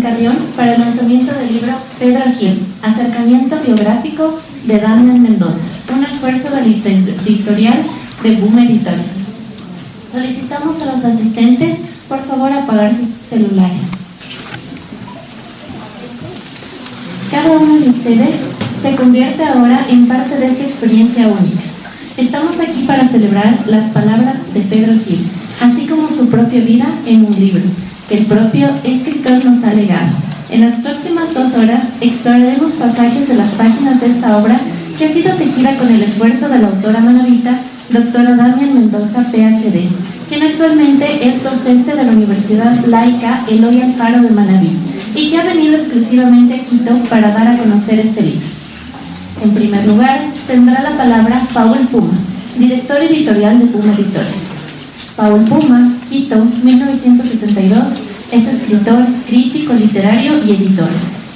Carrión para el lanzamiento del libro Pedro Gil, acercamiento biográfico de Damián Mendoza, un esfuerzo de la editorial de Boom Editores. Solicitamos a los asistentes, por favor, apagar sus celulares. Cada uno de ustedes se convierte ahora en parte de esta experiencia única. Estamos aquí para celebrar las palabras de Pedro Gil, así como su propia vida en un libro que el propio escritor nos ha legado. En las próximas 2 horas exploraremos pasajes de las páginas de esta obra que ha sido tejida con el esfuerzo de la autora manabita, doctora Damián Mendoza, PhD, quien actualmente es docente de la Universidad Laica Eloy Alfaro de Manabí y que ha venido exclusivamente a Quito para dar a conocer este libro. En primer lugar, tendrá la palabra Paul Puma, director editorial de Boom Editores. Paul Puma, Quito, 1972, es escritor, crítico literario y editor.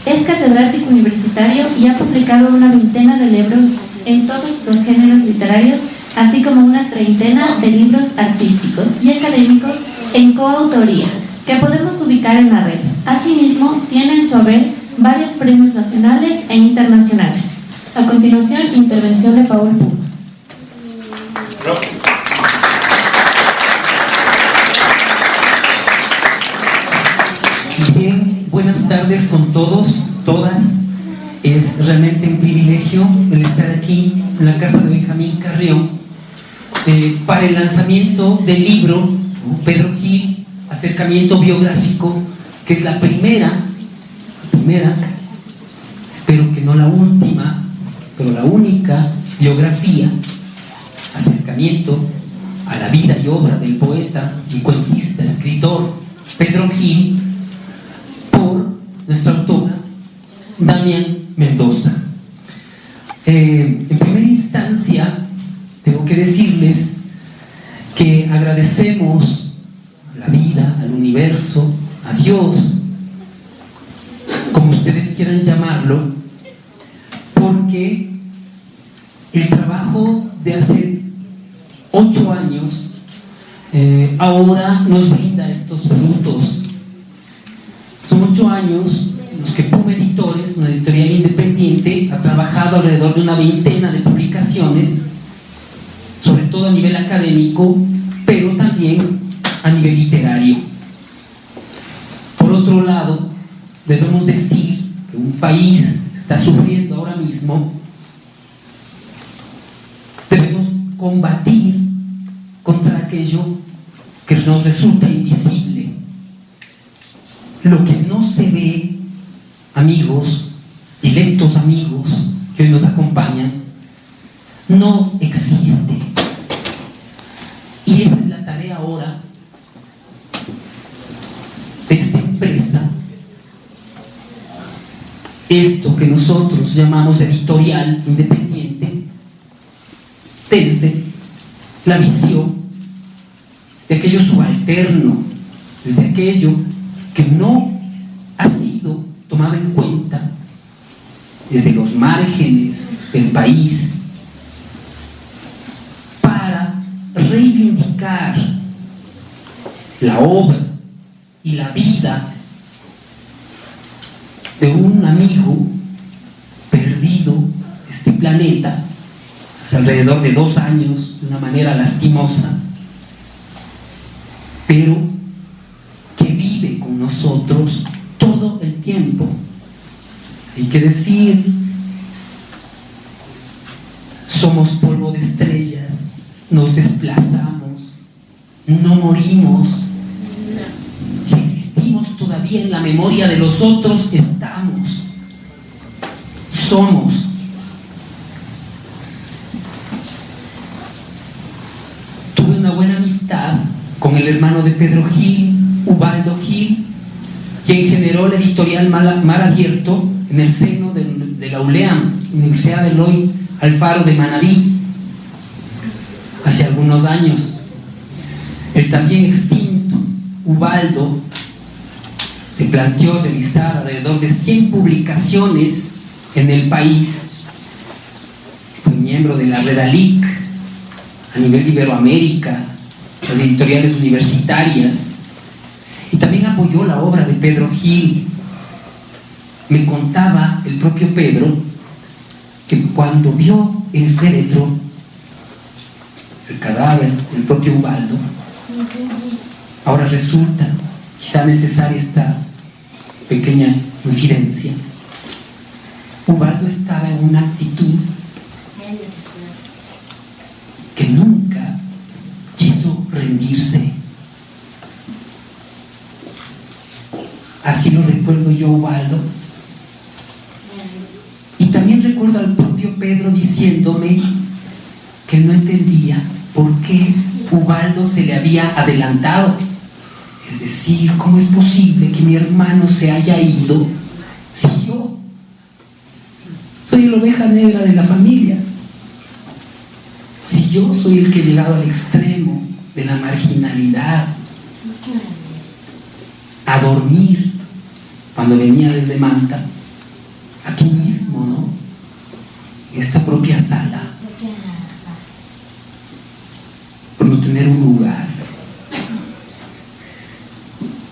Es catedrático universitario y ha publicado una veintena de libros en todos los géneros literarios, así como una treintena de libros artísticos y académicos en coautoría, que podemos ubicar en la red. Asimismo, tiene en su haber varios premios nacionales e internacionales. A continuación, intervención de Paul Puma. Bien, buenas tardes con todos, todas. Es realmente un privilegio el estar aquí en la casa de Benjamín Carrión para el lanzamiento del libro Pedro Gil, acercamiento biográfico, que es la primera, espero que no la última, pero la única biografía, acercamiento a la vida y obra del poeta y cuentista, escritor Pedro Gil, por nuestra autora Damián Mendoza. En primera instancia, tengo que decirles que agradecemos a la vida, al universo, a Dios, como ustedes quieran llamarlo, porque el trabajo de hace 8 años ahora nos brinda estos frutos. Son 8 años en los que Boom Editores, una editorial independiente, ha trabajado alrededor de una veintena de publicaciones, sobre todo a nivel académico, pero también a nivel literario. Por otro lado, debemos decir que un país está sufriendo ahora mismo. Debemos combatir contra aquello que nos resulta invisible. Lo que no se ve, amigos, directos amigos que hoy nos acompañan, no existe. Y esa es la tarea ahora de esta empresa, esto que nosotros llamamos editorial independiente, desde la visión de aquello subalterno, desde aquello que no ha sido tomado en cuenta, desde los márgenes del país, para reivindicar la obra y la vida de un amigo perdido de este planeta hace alrededor de 2 años, de una manera lastimosa, pero que vive con nosotros todo el tiempo. Hay que decir, somos polvo de estrellas, nos desplazamos, no morimos. Si existimos todavía en la memoria de los otros, estamos, somos. Tuve una buena amistad con el hermano de Pedro Gil, Ubaldo Gil, quien generó la editorial Mar Abierto en el seno de la ULEAM, Universidad Eloy Alfaro de Manabí, hace algunos años. El también extinto Ubaldo se planteó realizar alrededor de 100 publicaciones en el país. Fue miembro de la Redalic a nivel de Iberoamérica, las editoriales universitarias, y también apoyó la obra de Pedro Gil me contaba el propio Pedro que cuando vio el féretro, el cadáver del propio Ubaldo, ahora resulta quizá necesaria esta pequeña infidencia. Ubaldo estaba en una actitud que nunca quiso rendirse. Así lo recuerdo yo, Ubaldo. Y también recuerdo al propio Pedro diciéndome que no entendía por qué Ubaldo se le había adelantado. Es decir, ¿cómo es posible que mi hermano se haya ido si yo soy la oveja negra de la familia? Si yo soy el que he llegado al extremo de la marginalidad, a dormir cuando venía desde Manta, aquí mismo, ¿no? En esta propia sala, por no tener un lugar.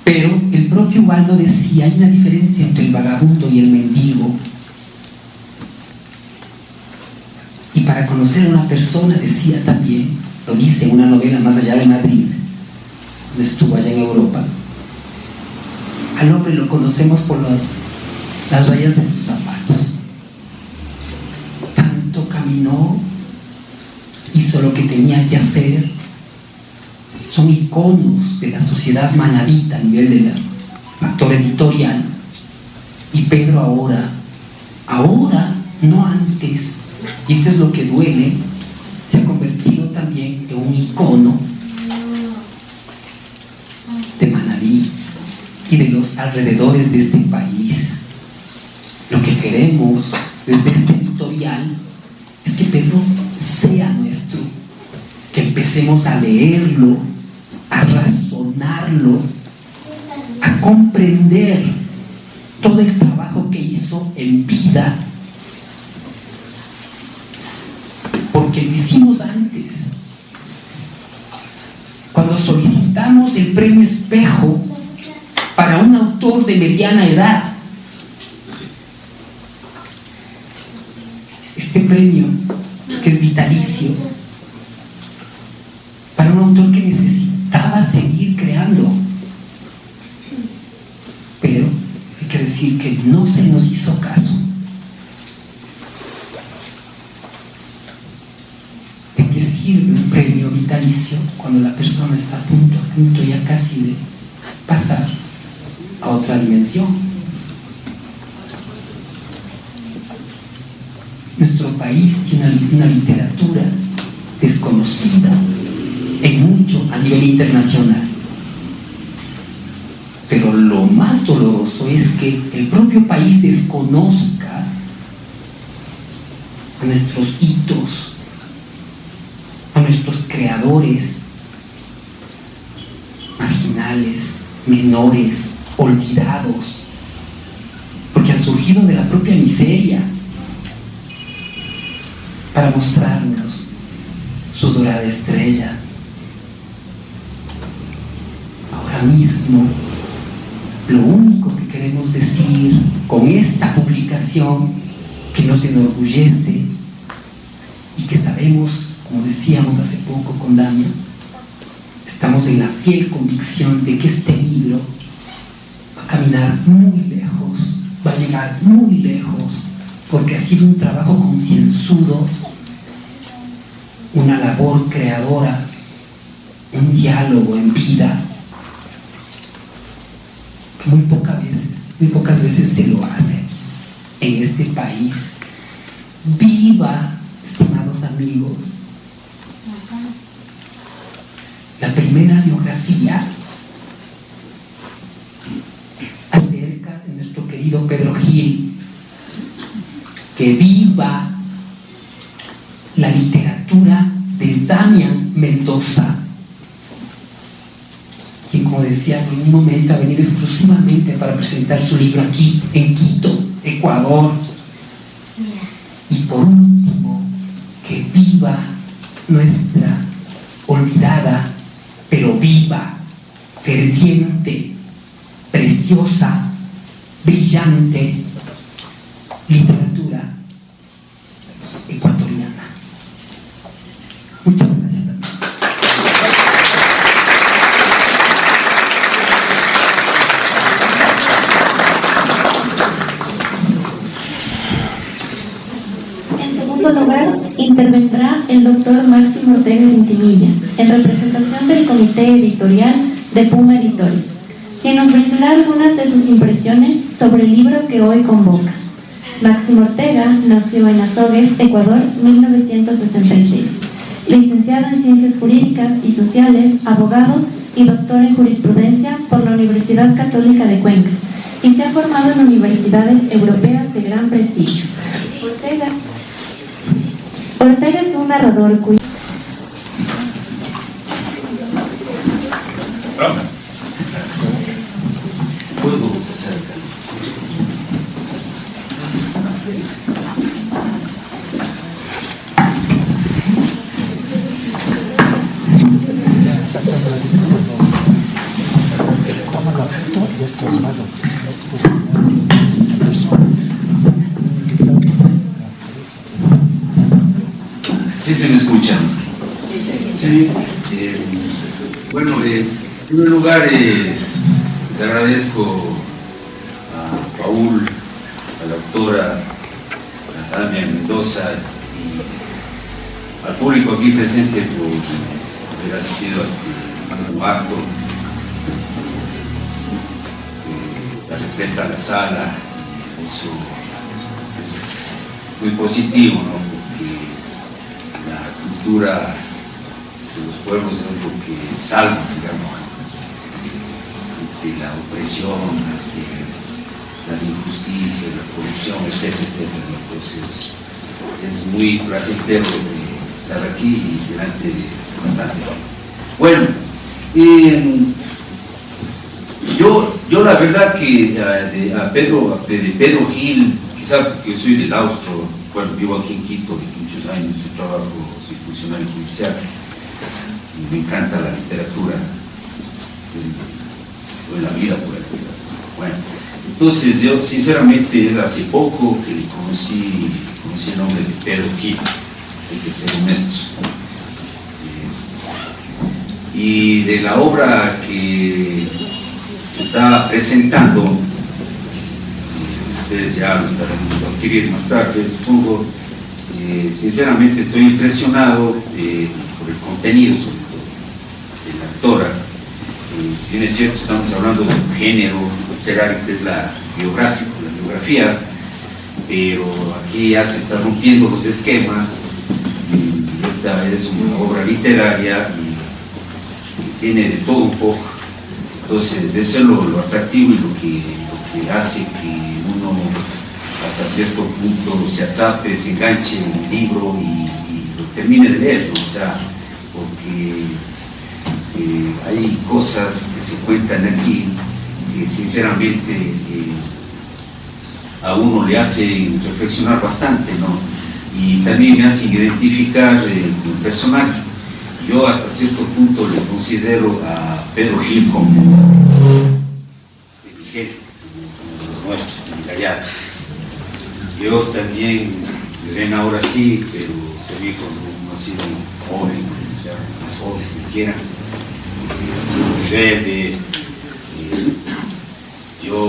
Pero el propio Ubaldo decía, hay una diferencia entre el vagabundo y el mendigo. Y para conocer a una persona, decía también, lo dice en una novela Más allá de Madrid, donde estuvo allá en Europa, al hombre lo conocemos por las rayas de sus zapatos. Tanto caminó, hizo lo que tenía que hacer. Son iconos de la sociedad manabita a nivel del factor editorial. Y Pedro ahora, no antes, y esto es lo que duele, se ha convertido también en un icono de Manabí y de los alrededores de este país. Lo que queremos desde este editorial es que Pedro sea nuestro, que empecemos a leerlo, a razonarlo, a comprender todo el trabajo que hizo en vida, porque lo hicimos antes. Cuando solicitamos el premio Espejo para un autor de mediana edad, este premio, que es vitalicio, para un autor que necesitaba seguir creando, pero hay que decir que no se nos hizo caso. ¿De qué sirve un premio vitalicio cuando la persona está a punto ya casi de pasar a otra dimensión? Nuestro país tiene una literatura desconocida en mucho a nivel internacional, pero lo más doloroso es que el propio país desconozca a nuestros hitos, a nuestros creadores marginales, menores, olvidados, porque han surgido de la propia miseria para mostrarnos su dorada estrella. Ahora mismo, lo único que queremos decir con esta publicación, que nos enorgullece y que sabemos, como decíamos hace poco con Damia, estamos en la fiel convicción de que este libro va a caminar muy lejos, va a llegar muy lejos, porque ha sido un trabajo concienzudo, una labor creadora, un diálogo en vida, que muy pocas veces se lo hace en este país. Viva, estimados amigos, la primera biografía acerca de nuestro querido Pedro Gil. Que viva la literatura de Damián Mendoza, quien, como decía, en un momento ha venido exclusivamente para presentar su libro aquí en Quito, Ecuador. Y por último, que viva nuestra olvidada, pero viva, ferviente, preciosa, brillante literatura ecuatoriana. Muchas gracias a todos. En segundo lugar, intervendrá el doctor Máximo Ortega Vintimilla, en representación del comité editorial de Puma Editores, quien nos brindará algunas de sus impresiones sobre el libro que hoy convoca. Máximo Ortega nació en Azogues, Ecuador, 1966. Licenciado en Ciencias Jurídicas y Sociales, abogado y doctor en Jurisprudencia por la Universidad Católica de Cuenca, y se ha formado en universidades europeas de gran prestigio. Ortega es un narrador cuyo... ¿Puedo pasar acá? Toma la foto y estos lados. Sí, se me escucha. Sí. Bueno, en primer lugar, les agradezco a Paul, a la doctora Natalia Mendoza y al público aquí presente por haber asistido a este acto. La repleta la sala, eso es muy positivo, ¿no? La cultura de los pueblos es lo que salva, digamos, de la opresión, de las injusticias, la corrupción, etcétera, etcétera. Entonces, es muy placentero estar aquí y delante de bastante. Bueno, yo la verdad que de Pedro Gil, quizá porque soy del Austro, bueno, vivo aquí en Quito de muchos años, yo trabajo, soy funcionario judicial y me encanta la literatura, doy la vida por la literatura. Bueno, entonces yo sinceramente es hace poco que conocí el nombre de Pedro Gil, hay que ser honestos. Y de la obra que está presentando, ustedes ya lo estarán adquirir más tarde, supongo. Sinceramente estoy impresionado por el contenido, sobre todo, de la autora. Si bien es cierto, estamos hablando de un género literario que es la biografía, pero aquí ya se están rompiendo los esquemas. Y esta es una obra literaria y tiene de todo un poco. Entonces, eso es lo atractivo y lo que hace que uno hasta cierto punto se atrape, se enganche en el libro y lo termine de leerlo, o sea, porque hay cosas que se cuentan aquí que sinceramente a uno le hacen reflexionar bastante, ¿no? Y también me hacen identificar el personaje. Yo hasta cierto punto le considero a Pedro Gil como el jefe, como los nuestros, el Gallardo. Yo también, me ven ahora sí, pero también cuando uno ha sido joven, sea más joven, que quiera, ha sido rebelde. Yo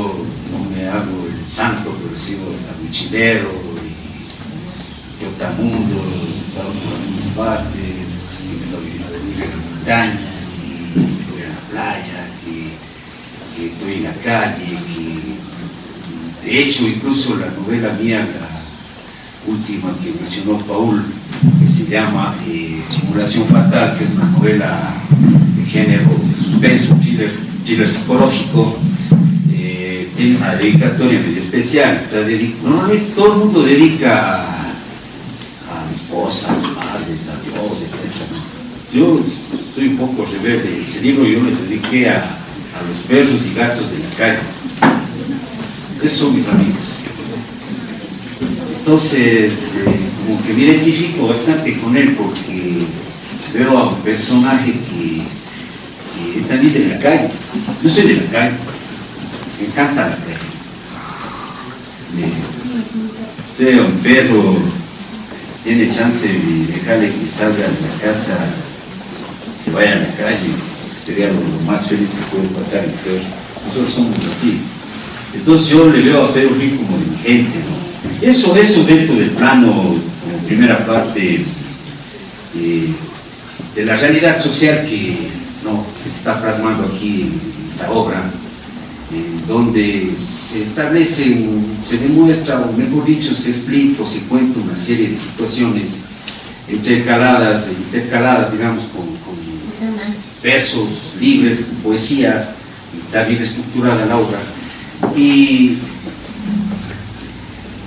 no me hago el santo, pero he sido hasta mochilero y trotamundo, he estado en mis partes, y me doy a dormir en la montaña, y voy a la playa, que estoy en la calle, que de hecho incluso la novela mía, la última que mencionó Paul, que se llama Simulación Fatal, que es una novela de género de suspenso, thriller psicológico, tiene una dedicatoria medio especial. Normalmente todo el mundo dedica a mi esposa, a los padres, a Dios, etc. Yo estoy un poco rebelde. Ese libro yo le dediqué a los perros y gatos de la calle. Esos son mis amigos. Entonces, como que me identifico bastante con él porque veo a un personaje que también de la calle. Yo soy de la calle. Me encanta la calle. Usted, un perro, tiene chance de dejarle que salga de la casa, se vaya a la calle, sería lo más feliz que puede pasar el perro. Nosotros somos así. Entonces yo le veo a Pedro Gil como dirigente, ¿no? Eso dentro del plano, como primera parte, de la realidad social que se está plasmando aquí en esta obra, donde se establece, se demuestra, o mejor dicho, se explica o se cuenta una serie de situaciones intercaladas digamos, con versos libres, con poesía, está bien estructurada la obra, y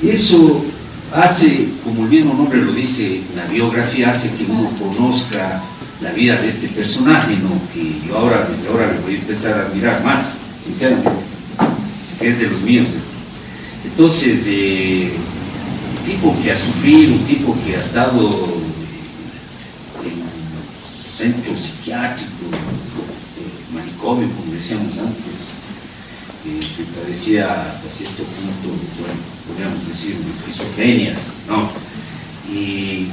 eso hace, como el mismo nombre lo dice, la biografía hace que uno conozca la vida de este personaje, ¿no? Que yo desde ahora le voy a empezar a admirar más, sinceramente, que es de los míos. Entonces, un tipo que ha sufrido, un tipo que ha estado en un centro psiquiátrico, manicomio, como decíamos antes, que padecía hasta cierto punto, bueno, podríamos decir, una esquizofrenia, ¿no? Y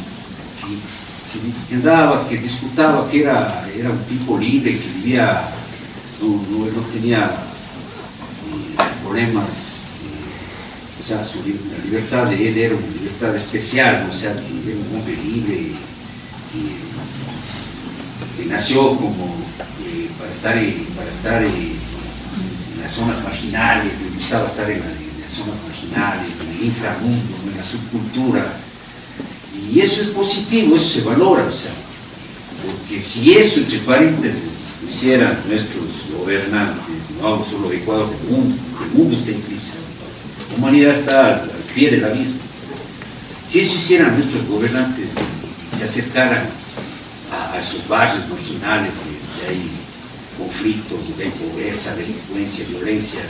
que andaba, que disputaba, que era un tipo libre, que vivía, no tenía problemas, o sea, la libertad de él era una libertad especial, ¿no? O sea, que era un hombre libre, que nació como para estar en las zonas marginales, le gustaba estar en las zonas marginales, en el inframundo, en la subcultura. Y eso es positivo, eso se valora, o sea, porque si eso, entre paréntesis, lo hicieran nuestros gobernantes, no hablo solo de Ecuador, el mundo está en crisis, la humanidad está al pie del abismo. Si eso hicieran nuestros gobernantes y se acercaran a esos barrios marginales donde hay conflictos, de pobreza, delincuencia, violencia,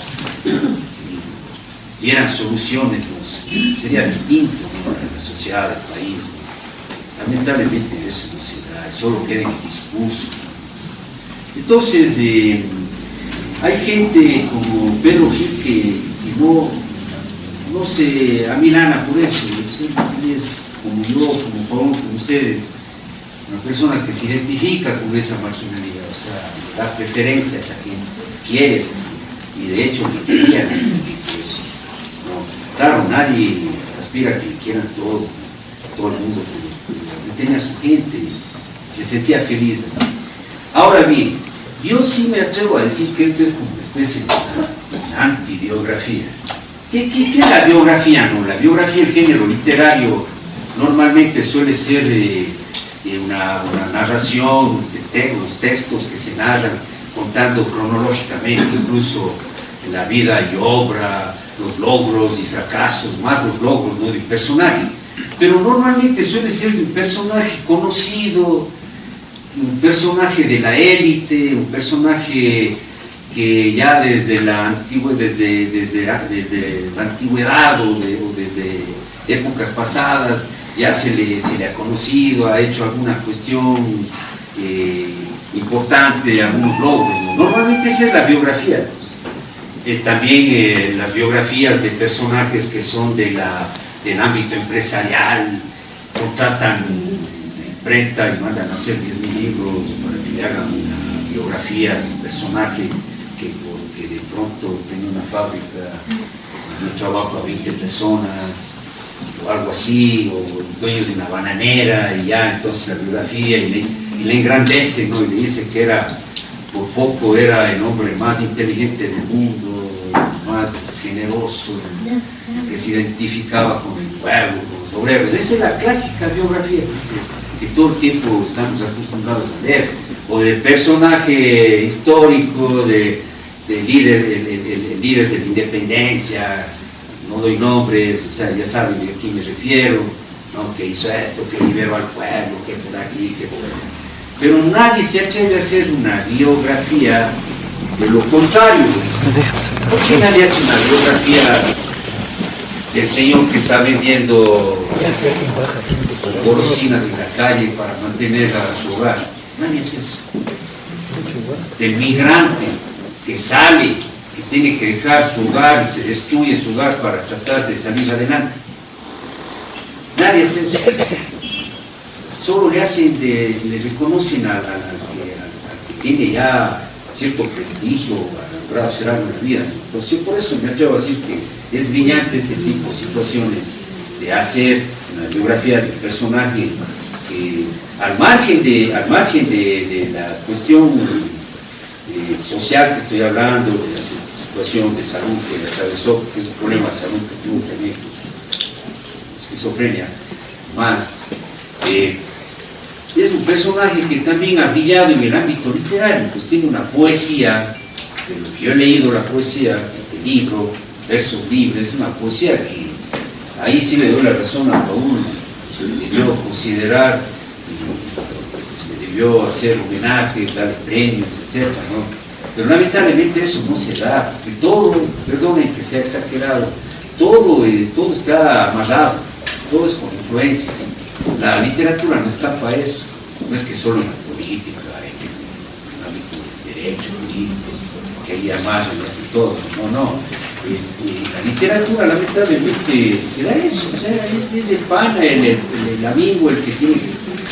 y dieran soluciones, sería distinto, ¿no? La sociedad, el país. Lamentablemente eso no se da, solo queda en el discurso. Entonces, hay gente como Pedro Gil que no se amilana por eso, es como yo, como Paul, como ustedes, una persona que se identifica con esa marginalidad, o sea, da preferencia a esa gente, les quiere, y de hecho le querían eso. No, claro, nadie aspira a que le quieran todo el mundo, pero tenía su gente, se sentía feliz así. Ahora bien, yo sí me atrevo a decir que esto es como una especie de antibiografía. ¿Qué es la biografía? No? La biografía, el género literario, normalmente suele ser una narración, los textos que se narran contando cronológicamente incluso la vida y obra, los logros y fracasos, más los logros, ¿no?, de un personaje. Pero normalmente suele ser de un personaje conocido, un personaje de la élite, un personaje que ya desde la antigüedad o desde épocas pasadas ya se le ha conocido, ha hecho alguna cuestión importante, algunos logros. Normalmente esa es la biografía. También las biografías de personajes que son del ámbito empresarial, contratan imprenta y mandan a hacer 10.000 libros para que le hagan una biografía de un personaje que porque de pronto tenía una fábrica, dio trabajo a 20 personas o algo así, o el dueño de una bananera, y ya entonces la biografía y le engrandece, ¿no? Y le dice que por poco era el hombre más inteligente del mundo, más generoso, que se identificaba con el pueblo, con los obreros. Esa es la clásica biografía que todo el tiempo estamos acostumbrados a leer, o del personaje histórico, de líder de la independencia, no doy nombres, o sea, ya saben de a quién me refiero, ¿no?, que hizo esto, que liberó al pueblo, que por aquí, que por allá. Pero nadie se atreve a hacer una biografía de lo contrario. ¿Por qué nadie hace una biografía del señor que está vendiendo golosinas en la calle para mantener a su hogar? Nadie hace eso. Del migrante que sale, que tiene que dejar su hogar y se destruye su hogar para tratar de salir adelante. Nadie hace eso. Solo le reconocen al que tiene ya cierto prestigio, ha logrado hacer algo en la vida. Entonces, por eso me atrevo a decir que es brillante este tipo de situaciones, de hacer una biografía del personaje que al margen de la cuestión social que estoy hablando, de la situación de salud que atravesó, que es un problema de salud que tuvo también, esquizofrenia, más es un personaje que también ha brillado en el ámbito literario, pues tiene una poesía, de lo que yo he leído la poesía, este libro, Versos Libres, es una poesía que ahí sí le doy la razón a Paul, se le debió considerar, se le debió hacer homenajes, darle premios, etc., ¿no? Pero lamentablemente eso no se da, porque todo, perdonen que sea exagerado, todo está amarrado, todo es con influencias. La literatura no escapa a eso, no es que solo en la política, en el ámbito del derecho jurídico, que ahí amarran y así todo, no. La literatura lamentablemente se da eso, o sea, es el pana, el amigo, el que tiene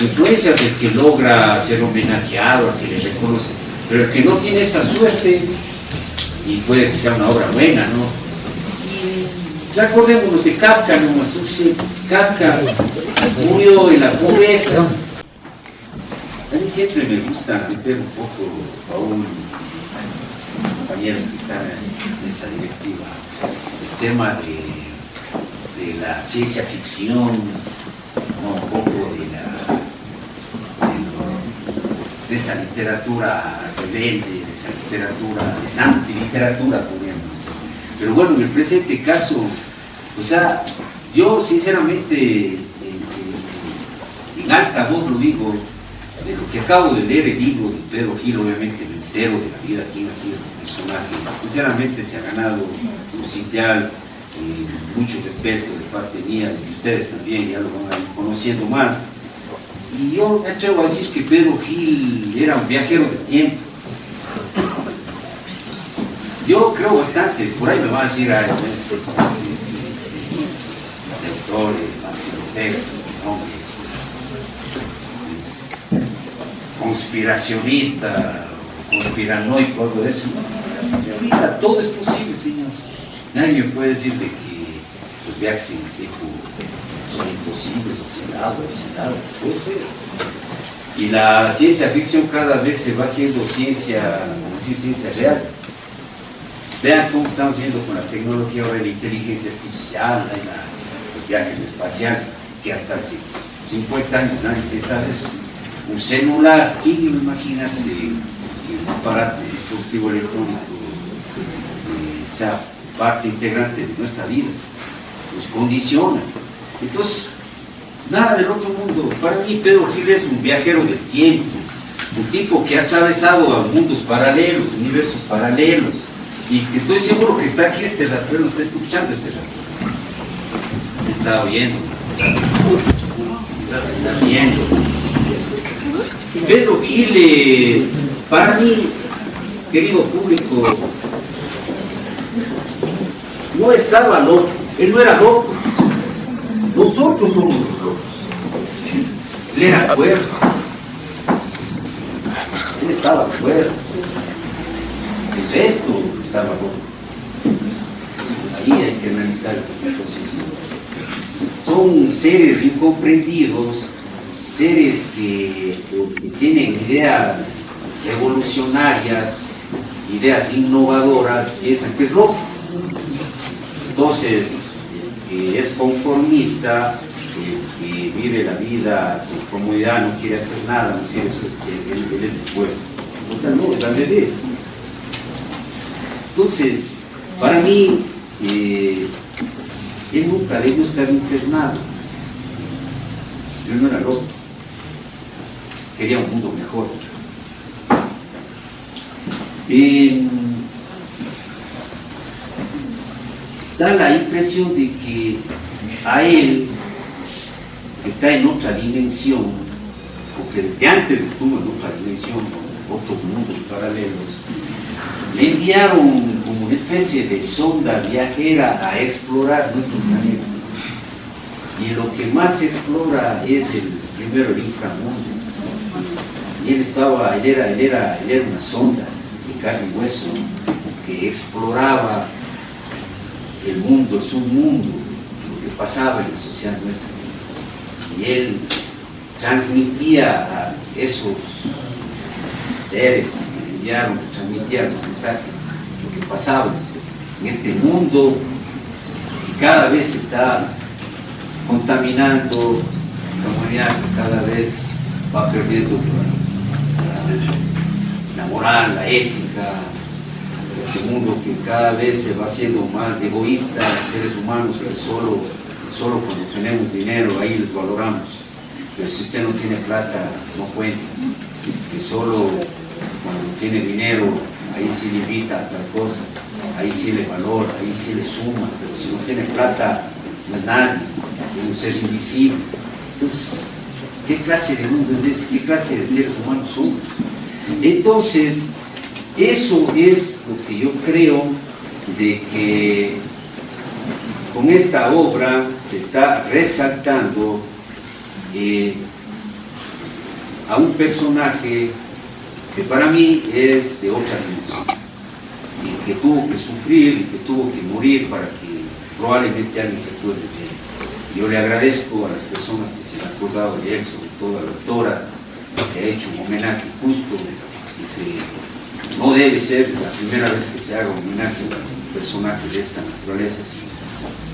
influencias, el que logra ser homenajeado, al que le reconoce, pero el que no tiene esa suerte, y puede que sea una obra buena, ¿no? Ya acordémonos de Kafka, ¿no? Kafka murió en la pobreza. A mí siempre me gusta meter un poco a los compañeros que están en esa directiva, el tema de la ciencia ficción, ¿no? Un poco de esa literatura rebelde, de esa literatura, de esa antiliteratura, podríamos decir. Pero bueno, en el presente caso, o sea, yo sinceramente, en alta voz lo digo, de lo que acabo de leer el libro de Pedro Gil, obviamente me entero de la vida, quién ha sido este personaje, sinceramente se ha ganado un sitial, mucho respeto de parte mía, y ustedes también ya lo van a ir conociendo más. Y yo me atrevo a decir que Pedro Gil era un viajero del tiempo. Yo creo bastante, por ahí me va a decir el autor, Máximo Ortega, es conspiracionista, conspiranoico, algo de eso. No, en realidad todo es posible, señores. Nadie me puede decir de que los viajes en el tiempo son imposibles, o sin nada, puede ser. Y la ciencia ficción cada vez se va haciendo ciencia real. Vean cómo estamos viendo con la tecnología ahora de la inteligencia artificial, los viajes espaciales, que hasta hace 50 años nadie pensaba eso. Un celular, ¿quién iba a imaginarse que un aparato, un dispositivo electrónico sea parte integrante de nuestra vida? Nos condiciona. Entonces, nada del otro mundo. Para mí Pedro Gil es un viajero del tiempo, un tipo que ha atravesado a mundos paralelos, universos paralelos, y estoy seguro que está aquí este rato, no está escuchando este rato, está oyendo, quizás está viendo. Pedro Gil, para mí, querido público, no estaba loco, él no era loco. Nosotros somos los locos. Él era cuerdo. Él estaba cuerdo. El resto estaba loco. Ahí hay que analizar esas situaciones. Son seres incomprendidos, seres que tienen ideas revolucionarias, ideas innovadoras, piensan que es loco. Entonces, es conformista, que vive la vida con comodidad, no quiere hacer nada, no quiere ser, él es el puesto. No, es al revés. Entonces, para mí, él nunca debió estar internado. Él no era loco. Quería un mundo mejor. Da la impresión de que a él, que está en otra dimensión, o que desde antes estuvo en otra dimensión, otros mundos paralelos, le enviaron como una especie de sonda viajera a explorar nuestro planeta. Y lo que más explora es primero el inframundo. Y él era una sonda de carne y hueso que exploraba el mundo, su mundo, lo que pasaba en la sociedad nuestra. Y él transmitía a esos seres que transmitía los mensajes, lo que pasaba en este mundo que cada vez está contaminando, esta humanidad que cada vez va perdiendo la moral, la ética, este mundo que cada vez se va haciendo más egoísta, seres humanos que solo cuando tenemos dinero ahí les valoramos, pero si usted no tiene plata no cuenta, que solo cuando tiene dinero ahí sí le invita a tal cosa, ahí sí le valora, ahí sí le suma, pero si no tiene plata no es nadie, es un ser invisible. Entonces, ¿qué clase de mundo es ese? ¿Qué clase de seres humanos somos? Entonces, eso es lo que yo creo de que con esta obra se está resaltando a un personaje que para mí es de otra dimensión y que tuvo que sufrir y que tuvo que morir para que probablemente alguien se acuerde de él. Yo le agradezco a las personas que se han acordado de él, sobre todo a la autora, que ha hecho un homenaje justo y que no debe ser la primera vez que se haga un homenaje a un personaje de esta naturaleza, sino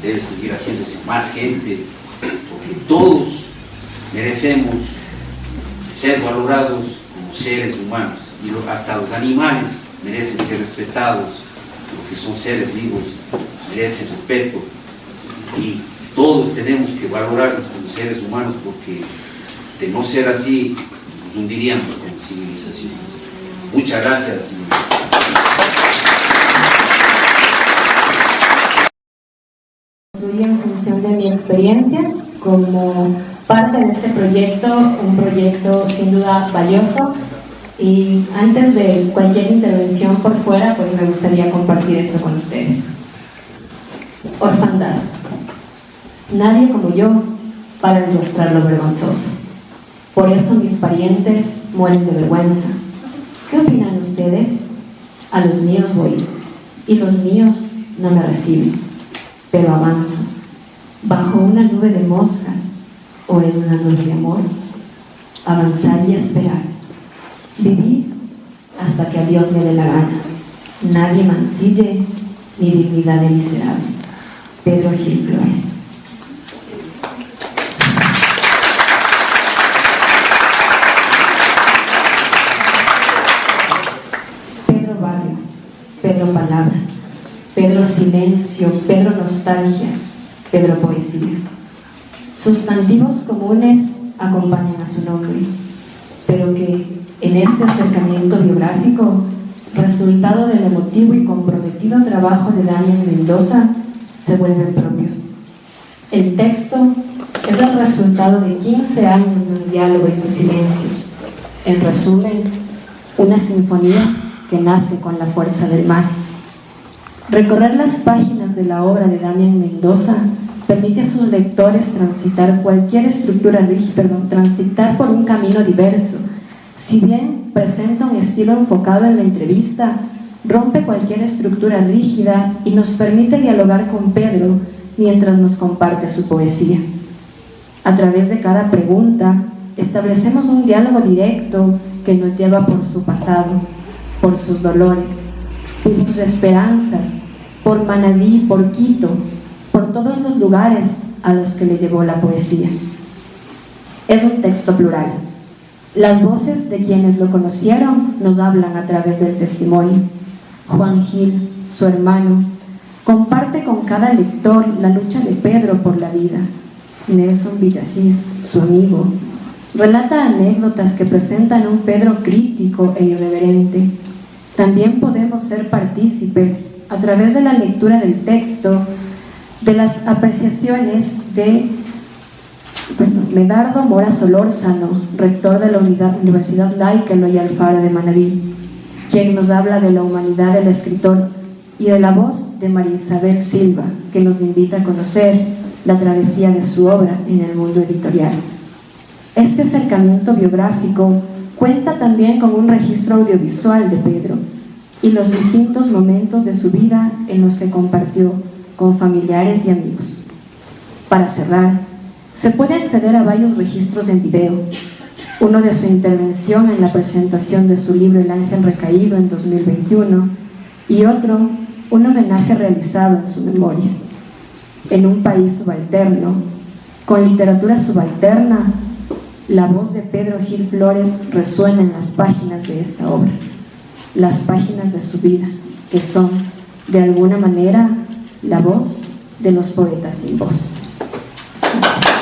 debe seguir haciéndose más gente, porque todos merecemos ser valorados como seres humanos, y hasta los animales merecen ser respetados, porque son seres vivos, merecen respeto, y todos tenemos que valorarnos como seres humanos, porque de no ser así nos hundiríamos como civilización. Muchas gracias, señor. En función de mi experiencia como parte de este proyecto, un proyecto sin duda valioso, y antes de cualquier intervención por fuera, pues me gustaría compartir esto con ustedes. Orfandad. Nadie como yo para ilustrar lo vergonzoso. Por eso mis parientes mueren de vergüenza. ¿Qué opinan ustedes? A los míos voy, y los míos no me reciben. Pero avanzo, bajo una nube de moscas, o es una nube de amor. Avanzar y esperar, vivir hasta que a Dios le dé la gana. Nadie mancille mi dignidad de miserable. Pedro Gil Flores. Pedro Barrio, Pedro Palabra, Pedro Silencio, Pedro Nostalgia, Pedro Poesía. Sustantivos comunes acompañan a su nombre, pero que en este acercamiento biográfico, resultado del emotivo y comprometido trabajo de Damián Mendoza, se vuelven propios. El texto es el resultado de 15 años de un diálogo y sus silencios. En resumen, una sinfonía que nace con la fuerza del mar. Recorrer las páginas de la obra de Damián Mendoza permite a sus lectores transitar cualquier estructura rígida, transitar por un camino diverso. Si bien presenta un estilo enfocado en la entrevista, rompe cualquier estructura rígida y nos permite dialogar con Pedro mientras nos comparte su poesía. A través de cada pregunta, establecemos un diálogo directo que nos lleva por su pasado, por sus dolores, por sus esperanzas, por Manabí, por Quito, por todos los lugares a los que le llevó la poesía. Es un texto plural. Las voces de quienes lo conocieron nos hablan a través del testimonio. Juan Gil, su hermano, comparte con cada lector la lucha de Pedro por la vida. Nelson Villasís, su amigo, relata anécdotas que presentan un Pedro crítico e irreverente. También podemos ser partícipes, a través de la lectura del texto, de las apreciaciones de Medardo Mora Solórzano, rector de la Universidad Laica Eloy Alfaro de Manabí, quien nos habla de la humanidad del escritor y de la voz de María Isabel Silva, que nos invita a conocer la travesía de su obra en el mundo editorial. Este acercamiento biográfico cuenta también con un registro audiovisual de Pedro y los distintos momentos de su vida en los que compartió con familiares y amigos. Para cerrar, se puede acceder a varios registros en video, uno de su intervención en la presentación de su libro El Ángel Recaído en 2021 y otro, un homenaje realizado en su memoria. En un país subalterno, con literatura subalterna, la voz de Pedro Gil Flores resuena en las páginas de esta obra, las páginas de su vida, que son, de alguna manera, la voz de los poetas sin voz. Gracias.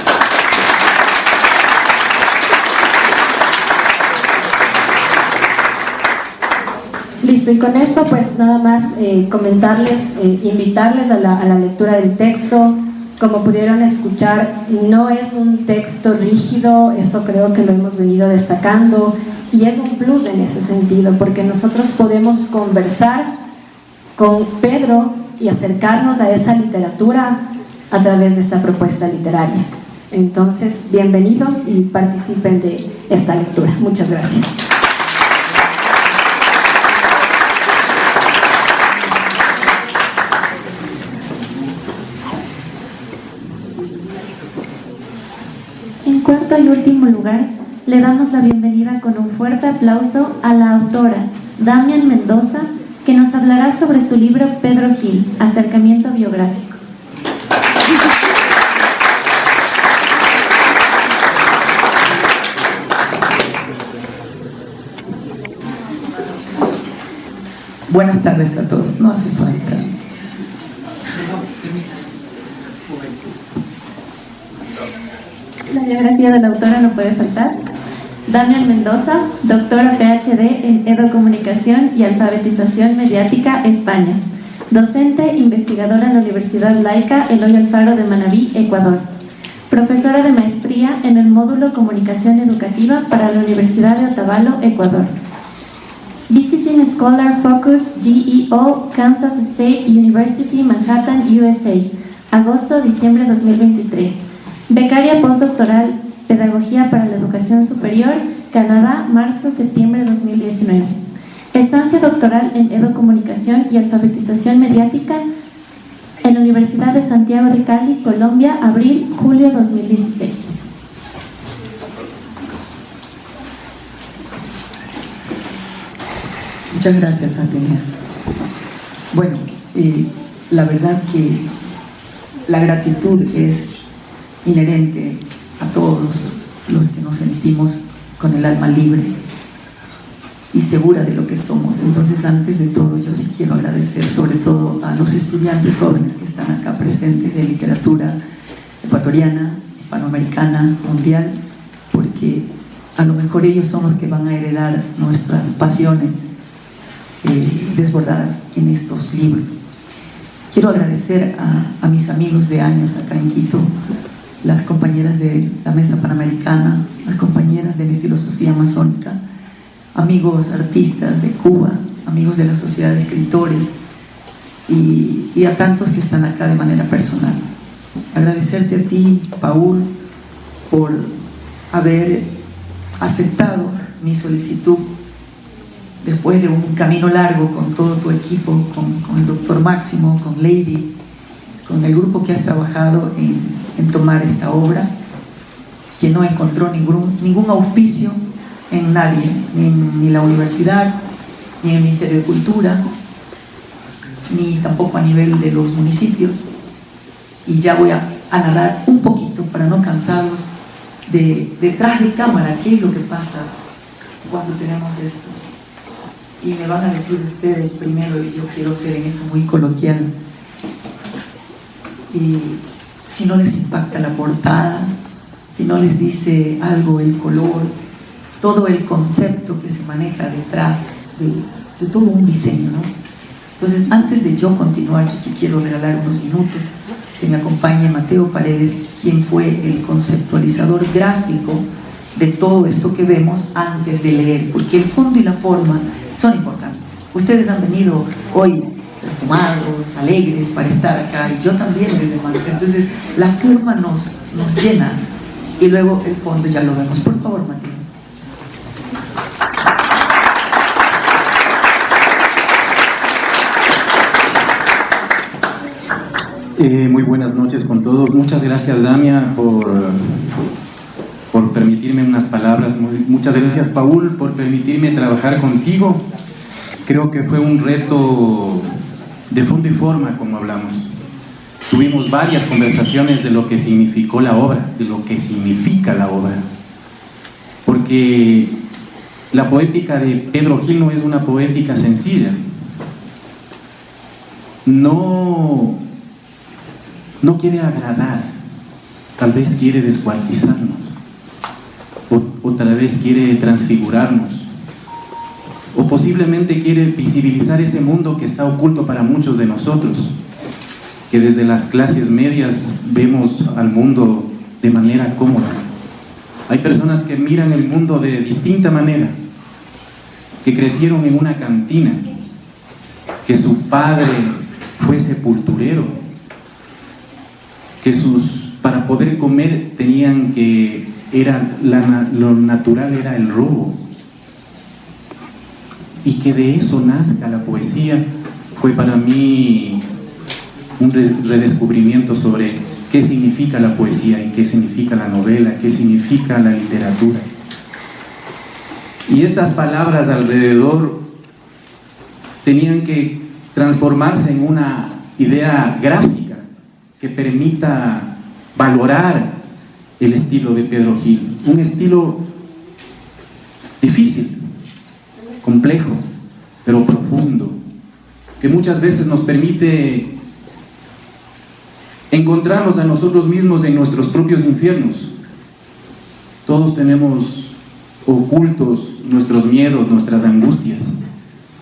Listo, y con esto pues nada más comentarles, invitarles a la lectura del texto. Como pudieron escuchar, no es un texto rígido, eso creo que lo hemos venido destacando, y es un plus en ese sentido, porque nosotros podemos conversar con Pedro y acercarnos a esa literatura a través de esta propuesta literaria. Entonces, bienvenidos y participen de esta lectura. Muchas gracias. En cuarto y último lugar, le damos la bienvenida con un fuerte aplauso a la autora Damian Mendoza, que nos hablará sobre su libro Pedro Gil, acercamiento biográfico. Buenas tardes a todos. No hace falta. La biografía de la autora no puede faltar. Damian Mendoza, doctora PhD en Educomunicación y Alfabetización Mediática, España. Docente, investigadora en la Universidad Laica Eloy Alfaro de Manabí, Ecuador. Profesora de maestría en el módulo Comunicación Educativa para la Universidad de Otavalo, Ecuador. Visiting Scholar Focus GEO, Kansas State University, Manhattan, USA. Agosto-diciembre 2023. Becaria postdoctoral Pedagogía para la Educación Superior, Canadá, marzo-septiembre 2019. Estancia doctoral en Educomunicación y Alfabetización Mediática en la Universidad de Santiago de Cali, Colombia, abril-julio 2016. Muchas gracias, Atenea. Bueno, la verdad que la gratitud es inherente a todos los que nos sentimos con el alma libre y segura de lo que somos. Entonces, antes de todo, yo sí quiero agradecer sobre todo a los estudiantes jóvenes que están acá presentes de literatura ecuatoriana, hispanoamericana, mundial, porque a lo mejor ellos son los que van a heredar nuestras pasiones desbordadas en estos libros. Quiero agradecer a mis amigos de años acá en Quito, las compañeras de la Mesa Panamericana, las compañeras de mi filosofía masónica, amigos artistas de Cuba, amigos de la Sociedad de Escritores y a tantos que están acá de manera personal. Agradecerte a ti, Paul, por haber aceptado mi solicitud después de un camino largo con todo tu equipo, con el doctor Máximo, con Lady, con el grupo que has trabajado en tomar esta obra, que no encontró ningún auspicio en nadie, ni la universidad, ni en el Ministerio de Cultura, ni tampoco a nivel de los municipios. Y ya voy a narrar un poquito, para no cansarlos, detrás de cámara, qué es lo que pasa cuando tenemos esto. Y me van a decir ustedes primero, y yo quiero ser en eso muy coloquial, y si no les impacta la portada, si no les dice algo el color, todo el concepto que se maneja detrás de todo un diseño, ¿no? Entonces, antes de yo continuar, yo sí quiero regalar unos minutos que me acompañe Mateo Paredes, quien fue el conceptualizador gráfico de todo esto que vemos antes de leer, porque el fondo y la forma son importantes. Ustedes han venido hoy perfumados, alegres para estar acá, y yo también desde Malta. Entonces la forma nos llena, y luego el fondo ya lo vemos. Por favor, Matilde. Muy buenas noches con todos. Muchas gracias, Damia, por permitirme unas palabras. Muchas gracias, Paul, por permitirme trabajar contigo. Creo que fue un reto de fondo y forma, como hablamos. Tuvimos varias conversaciones de lo que significó la obra, de lo que significa la obra. Porque la poética de Pedro Gil no es una poética sencilla. No quiere agradar, tal vez quiere descuartizarnos, o tal vez quiere transfigurarnos, o posiblemente quiere visibilizar ese mundo que está oculto para muchos de nosotros, que desde las clases medias vemos al mundo de manera cómoda. Hay personas que miran el mundo de distinta manera, que crecieron en una cantina, que su padre fue sepulturero, que para poder comer tenían que, lo natural era el robo, y que de eso nazca la poesía, fue para mí un redescubrimiento sobre qué significa la poesía y qué significa la novela, qué significa la literatura. Y estas palabras alrededor tenían que transformarse en una idea gráfica que permita valorar el estilo de Pedro Gil, un estilo difícil, complejo, pero profundo, que muchas veces nos permite encontrarnos a nosotros mismos en nuestros propios infiernos. Todos tenemos ocultos nuestros miedos, nuestras angustias,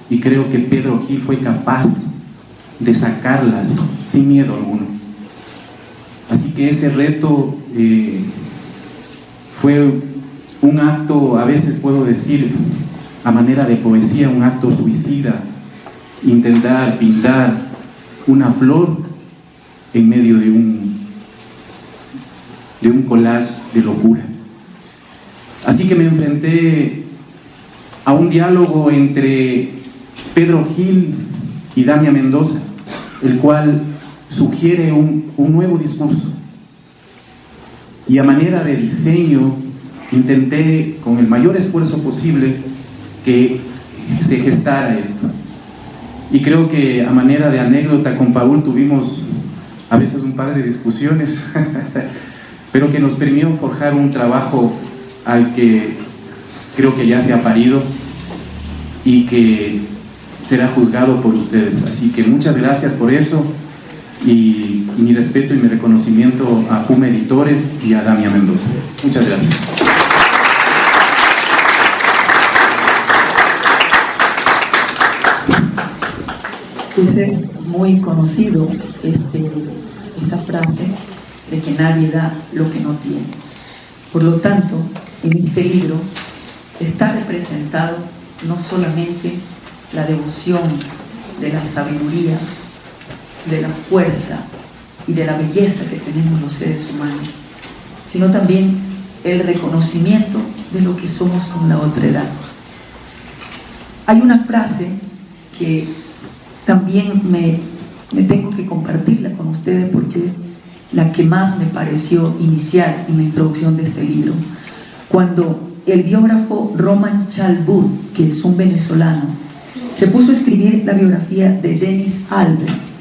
y creo que Pedro Gil fue capaz de sacarlas sin miedo alguno. Así que ese reto fue un acto, a veces puedo decir, a manera de poesía, un acto suicida, intentar pintar una flor en medio de un collage de locura. Así que me enfrenté a un diálogo entre Pedro Gil y Damia Mendoza, el cual sugiere un nuevo discurso, y a manera de diseño intenté con el mayor esfuerzo posible que se gestara esto. Y creo que a manera de anécdota con Paul tuvimos a veces un par de discusiones pero que nos permitió forjar un trabajo al que creo que ya se ha parido y que será juzgado por ustedes. Así que muchas gracias por eso, y mi respeto y mi reconocimiento a Puma Editores y a Damia Mendoza. Muchas gracias. Pues es muy conocido esta frase de que nadie da lo que no tiene. Por lo tanto, en este libro está representado no solamente la devoción de la sabiduría, de la fuerza y de la belleza que tenemos los seres humanos, sino también el reconocimiento de lo que somos con la otredad. Hay una frase que también me tengo que compartirla con ustedes porque es la que más me pareció inicial en la introducción de este libro. Cuando el biógrafo Roman Chalbur, que es un venezolano, se puso a escribir la biografía de Denis Alves,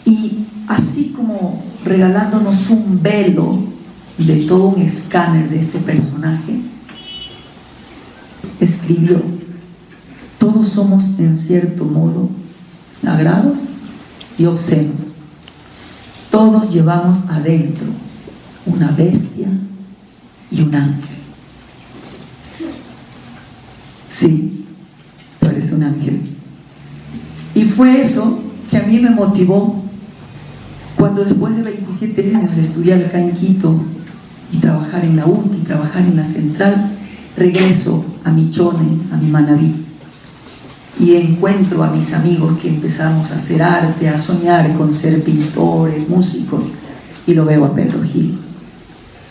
y así como regalándonos un velo de todo un escáner de este personaje, escribió: todos somos en cierto modo sagrados y obscenos. Todos llevamos adentro una bestia y un ángel. Sí, tú eres un ángel. Y fue eso que a mí me motivó cuando, después de 27 años de estudiar acá en Quito y trabajar en la UTI, trabajar en la central, regreso a Michone, a mi Manabí. y encuentro a mis amigos que empezamos a hacer arte, a soñar con ser pintores, músicos, y lo veo a Pedro Gil,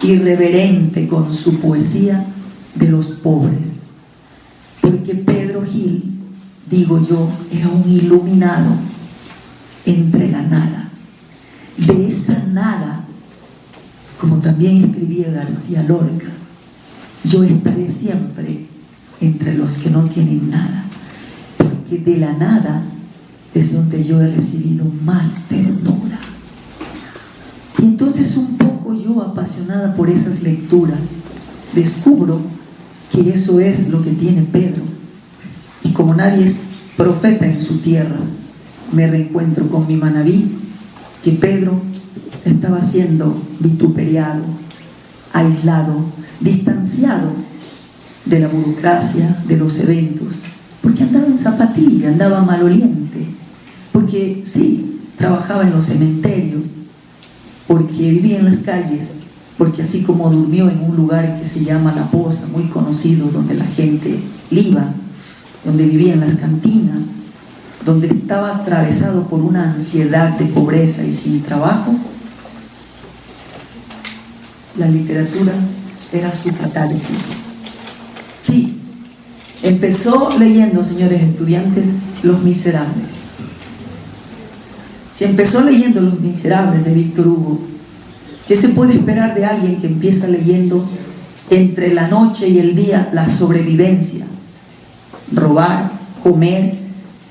irreverente con su poesía de los pobres, porque Pedro Gil, digo yo, era un iluminado entre la nada. De esa nada, como también escribía García Lorca, yo estaré siempre entre los que no tienen nada, porque de la nada es donde yo he recibido más ternura. Y entonces, un poco yo, apasionada por esas lecturas, descubro que eso es lo que tiene Pedro. Y como nadie es profeta en su tierra, me reencuentro con mi Manabí, que Pedro estaba siendo vituperiado, aislado, distanciado de la burocracia, de los eventos, porque andaba en zapatilla, andaba maloliente, porque sí, trabajaba en los cementerios, porque vivía en las calles, porque así como durmió en un lugar que se llama La Poza, muy conocido, donde la gente liba, donde vivía en las cantinas, donde estaba atravesado por una ansiedad de pobreza y sin trabajo, la literatura era su catarsis. Sí, empezó leyendo, señores estudiantes, Los Miserables. Si empezó leyendo Los Miserables de Víctor Hugo, ¿qué se puede esperar de alguien que empieza leyendo entre la noche y el día la sobrevivencia? Robar, comer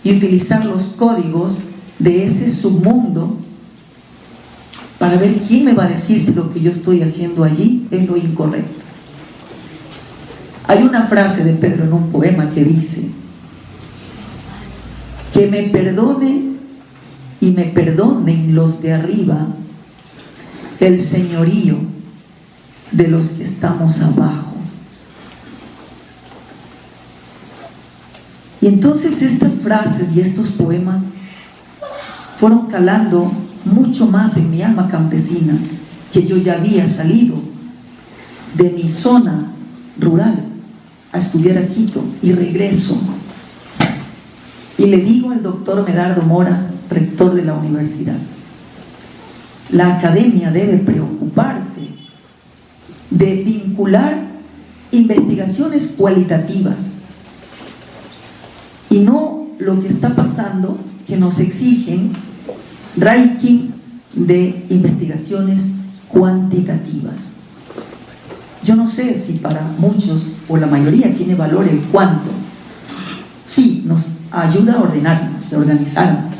y utilizar los códigos de ese submundo para ver quién me va a decir si lo que yo estoy haciendo allí es lo incorrecto. Hay una frase de Pedro en un poema que dice: que me perdone y me perdonen los de arriba el señorío de los que estamos abajo. Y entonces estas frases y estos poemas fueron calando mucho más en mi alma campesina, que yo ya había salido de mi zona rural a estudiar a Quito y regreso. Y le digo al doctor Medardo Mora, rector de la universidad: la academia debe preocuparse de vincular investigaciones cualitativas y no lo que está pasando, que nos exigen ranking de investigaciones cuantitativas. Yo no sé si para muchos o la mayoría tiene valor el cuánto. Sí, nos ayuda a ordenarnos, a organizarnos.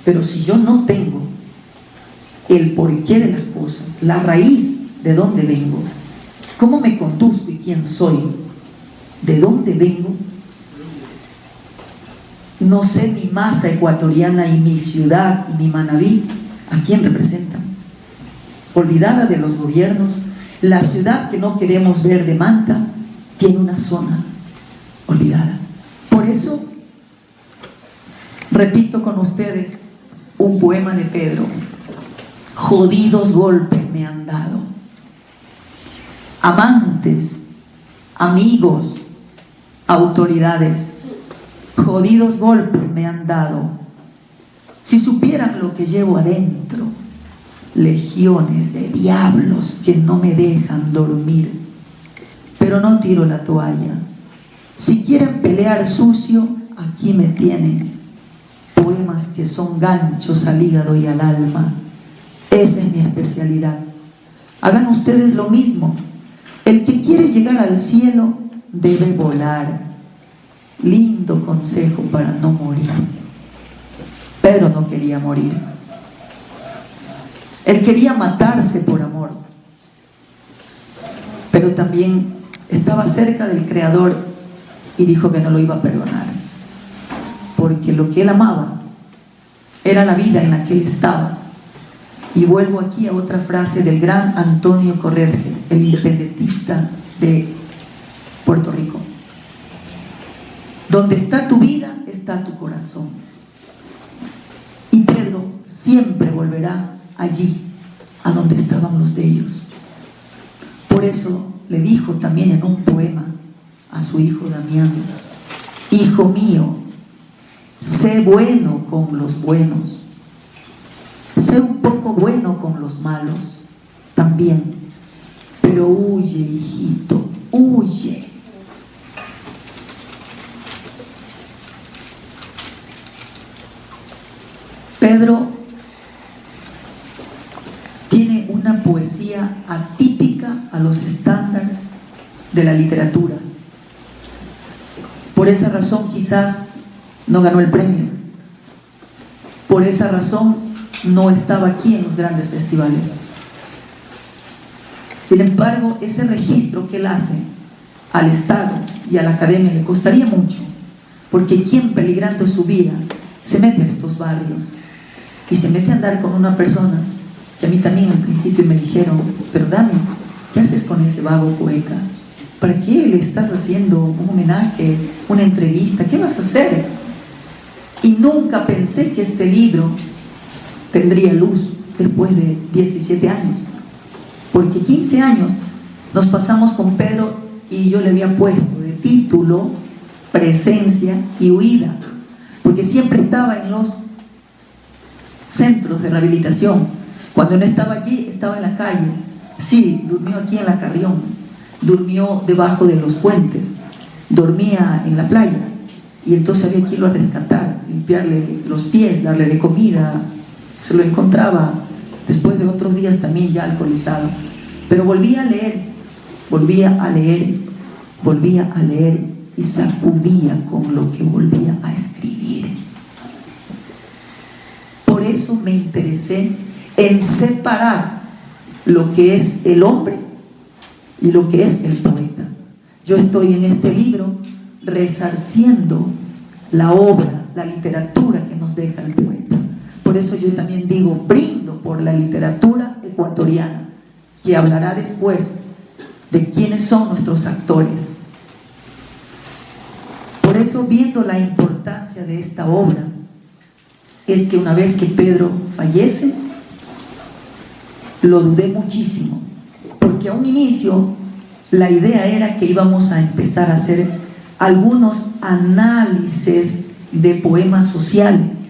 Pero si yo no tengo el porqué de las cosas, la raíz de dónde vengo, cómo me conduzco y quién soy, de dónde vengo, no sé mi masa ecuatoriana y mi ciudad y mi Manabí, ¿a quién representan? Olvidada de los gobiernos, la ciudad que no queremos ver de Manta tiene una zona olvidada. Por eso, repito con ustedes un poema de Pedro: jodidos golpes me han dado, amantes, amigos, autoridades, jodidos golpes me han dado. Si supieran lo que llevo adentro, legiones de diablos que no me dejan dormir, pero no tiro la toalla. Si quieren pelear sucio, aquí me tienen. Poemas que son ganchos al hígado y al alma. Esa es mi especialidad. Hagan ustedes lo mismo. El que quiere llegar al cielo debe volar. Lindo consejo para no morir. Pedro no quería morir. Él quería matarse por amor, pero también estaba cerca del Creador y dijo que no lo iba a perdonar, porque lo que él amaba era la vida en la que él estaba. Y vuelvo aquí a otra frase del gran Antonio Correrge, el independentista de Puerto Rico: donde está tu vida, está tu corazón. Y Pedro siempre volverá allí, a donde estaban los de ellos. Por eso le dijo también en un poema a su hijo Damián: hijo mío, sé bueno con los buenos, sé un poco bueno con los malos también, pero huye, hijito, huye. Pedro tiene una poesía atípica a los estándares de la literatura. Por esa razón quizás no ganó el premio. Por esa razón no estaba aquí en los grandes festivales. Sin embargo, ese registro que él hace al Estado y a la academia le costaría mucho, porque quien peligrando su vida se mete a estos barrios y se mete a andar con una persona que a mí también al principio me dijeron: pero Dami, ¿qué haces con ese vago poeta? ¿Para qué le estás haciendo un homenaje, una entrevista? ¿Qué vas a hacer? Y nunca pensé que este libro tendría luz después de 17 años, porque 15 años nos pasamos con Pedro y yo le había puesto de título Presencia y Huida, porque siempre estaba en los centros de rehabilitación. Cuando no estaba allí, estaba en la calle. Sí, durmió aquí en la Carrión, durmió debajo de los puentes, dormía en la playa, y entonces había que irlo a rescatar, limpiarle los pies, darle de comida. Se lo encontraba después de otros días también ya alcoholizado, pero volvía a leer, volvía a leer, volvía a leer y sacudía con lo que volvía a escribir. Por eso me interesé en separar lo que es el hombre y lo que es el poeta. Yo estoy en este libro resarciendo la obra, la literatura que nos deja el poeta. Por eso yo también digo, brindo por la literatura ecuatoriana, que hablará después de quiénes son nuestros actores. Por eso, viendo la importancia de esta obra, es que una vez que Pedro fallece, lo dudé muchísimo, porque a un inicio la idea era que íbamos a empezar a hacer algunos análisis de poemas sociales,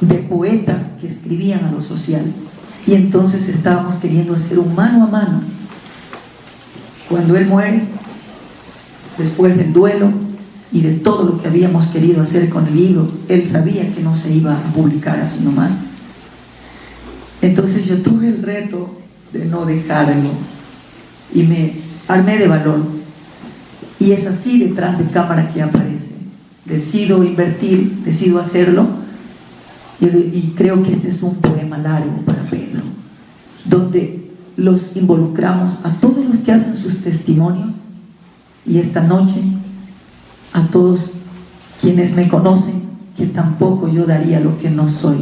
de poetas que escribían a lo social, y entonces estábamos queriendo hacer un mano a mano. Cuando él muere, después del duelo y de todo lo que habíamos querido hacer con el libro, él sabía que no se iba a publicar así nomás. Entonces yo tuve el reto de no dejarlo y me armé de valor, y es así detrás de cámara que aparece. Decido invertir, decido hacerlo, y creo que este es un poema largo para Pedro, donde los involucramos a todos los que hacen sus testimonios, y esta noche a todos quienes me conocen, que tampoco yo daría lo que no soy,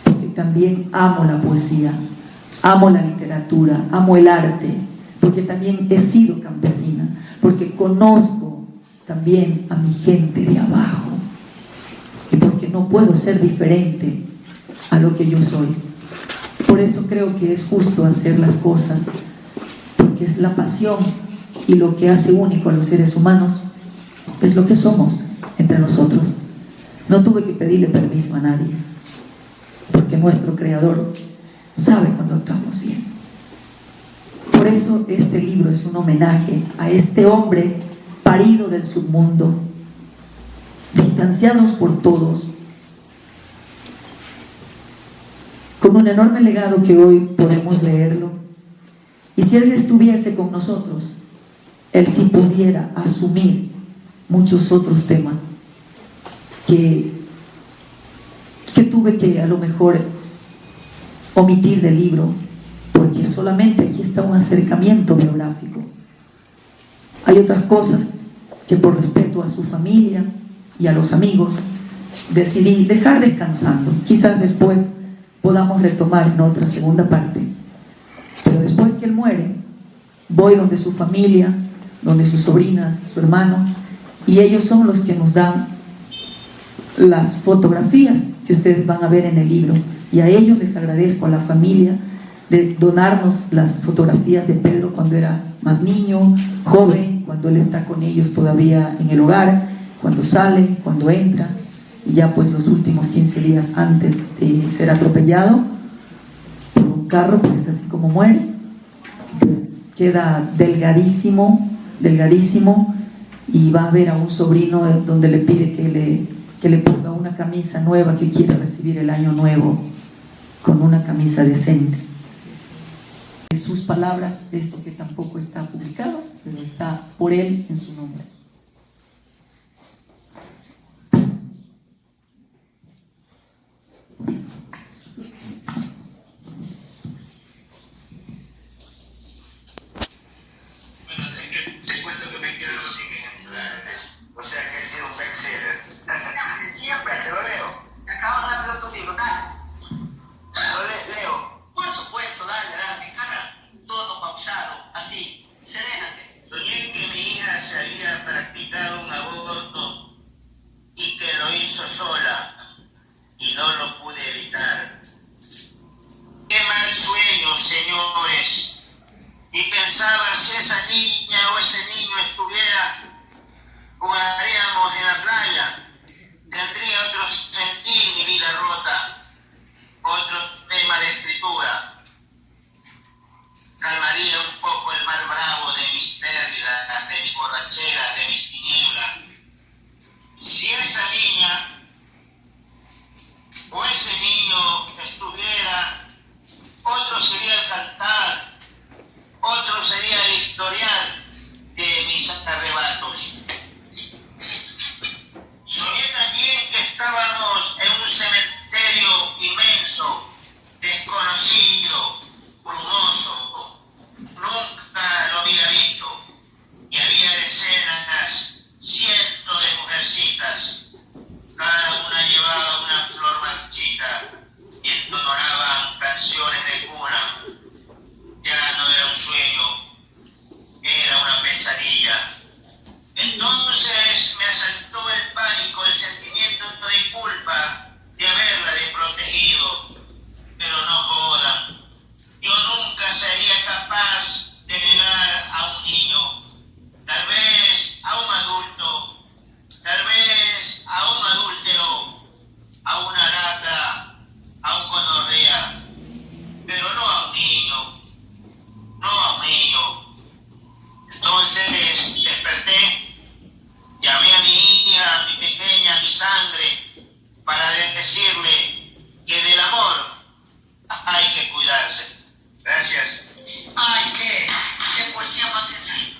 porque también amo la poesía, amo la literatura, amo el arte, porque también he sido campesina, porque conozco también a mi gente de abajo, y porque no puedo ser diferente a lo que yo soy. Por eso creo que es justo hacer las cosas, porque es la pasión, y lo que hace único a los seres humanos es lo que somos entre nosotros. No tuve que pedirle permiso a nadie, porque nuestro Creador sabe cuando actuamos bien. Por eso este libro es un homenaje a este hombre parido del submundo, distanciados por todos, con un enorme legado que hoy podemos leerlo. Y si él estuviese con nosotros, él sí pudiera asumir muchos otros temas que tuve que a lo mejor omitir del libro, porque solamente aquí está un acercamiento biográfico. Hay otras cosas que por respeto a su familia y a los amigos decidí dejar descansando. Quizás después podamos retomar en otra segunda parte, pero después que él muere, voy donde su familia, donde sus sobrinas, su hermano, y ellos son los que nos dan las fotografías que ustedes van a ver en el libro, y a ellos les agradezco, a la familia, de donarnos las fotografías de Pedro cuando era más niño, joven, cuando él está con ellos todavía en el hogar, cuando sale, cuando entra, y ya pues los últimos 15 días antes de ser atropellado por un carro, pues así como muere, queda delgadísimo, y va a ver a un sobrino donde le pide que le ponga una camisa nueva, que quiere recibir el año nuevo con una camisa decente. Sus palabras, esto que tampoco está publicado, pero está por él en su nombre. O sea que he sido un bestseller. Siempre te lo leo. Acabo de hablar tu libro, dale. Lo leo. Por supuesto, dale, mi cara. Todo pausado, así. Serénate. Soñé que mi hija se había practicado un aborto y que lo hizo sola y no lo pude evitar. Qué mal sueño, señores. Y pensaba si esa niña o ese niño estuviera, jugaríamos en la playa, tendría otro sentir mi vida rota, otro tema de escritura, calmaría un poco el mar bravo de mis pérdidas, de mis borracheras, de mis tinieblas. Si esa niña o ese niño estuviera, otro sería el cantar, otro sería el historial de mis arrebatos. Soñé también que estábamos en un cementerio inmenso, desconocido, brumoso. Nunca lo había visto. Y había decenas, cientos de mujercitas. Cada una llevaba una flor marchita y entonaban canciones de cuna. Ya no era un sueño, era una pesadilla. Entonces me asaltó el pánico, el sentimiento de culpa de haberla desprotegido. Pero no jodan, yo nunca sería capaz de negar a un niño, tal vez a un adulto, tal vez a un adúltero, a una lacra, a un gonorrea, pero no a un niño, no a un niño. Entonces desperté, llamé a mi hija, a mi pequeña, a mi sangre, para decirle que del amor hay que cuidarse. Gracias. Ay, qué poesía más sencilla.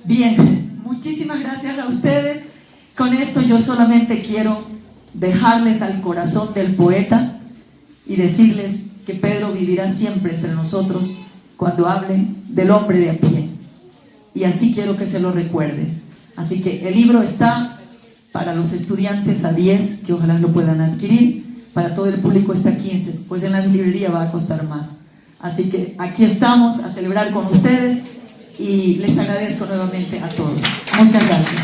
Bien, muchísimas gracias a ustedes. Con esto yo solamente quiero dejarles al corazón del poeta y decirles que Pedro vivirá siempre entre nosotros cuando hable del hombre de a pie. Y así quiero que se lo recuerden. Así que el libro está para los estudiantes a 10, que ojalá lo puedan adquirir. Para todo el público está a 15, pues en la librería va a costar más. Así que aquí estamos a celebrar con ustedes y les agradezco nuevamente a todos. Muchas gracias.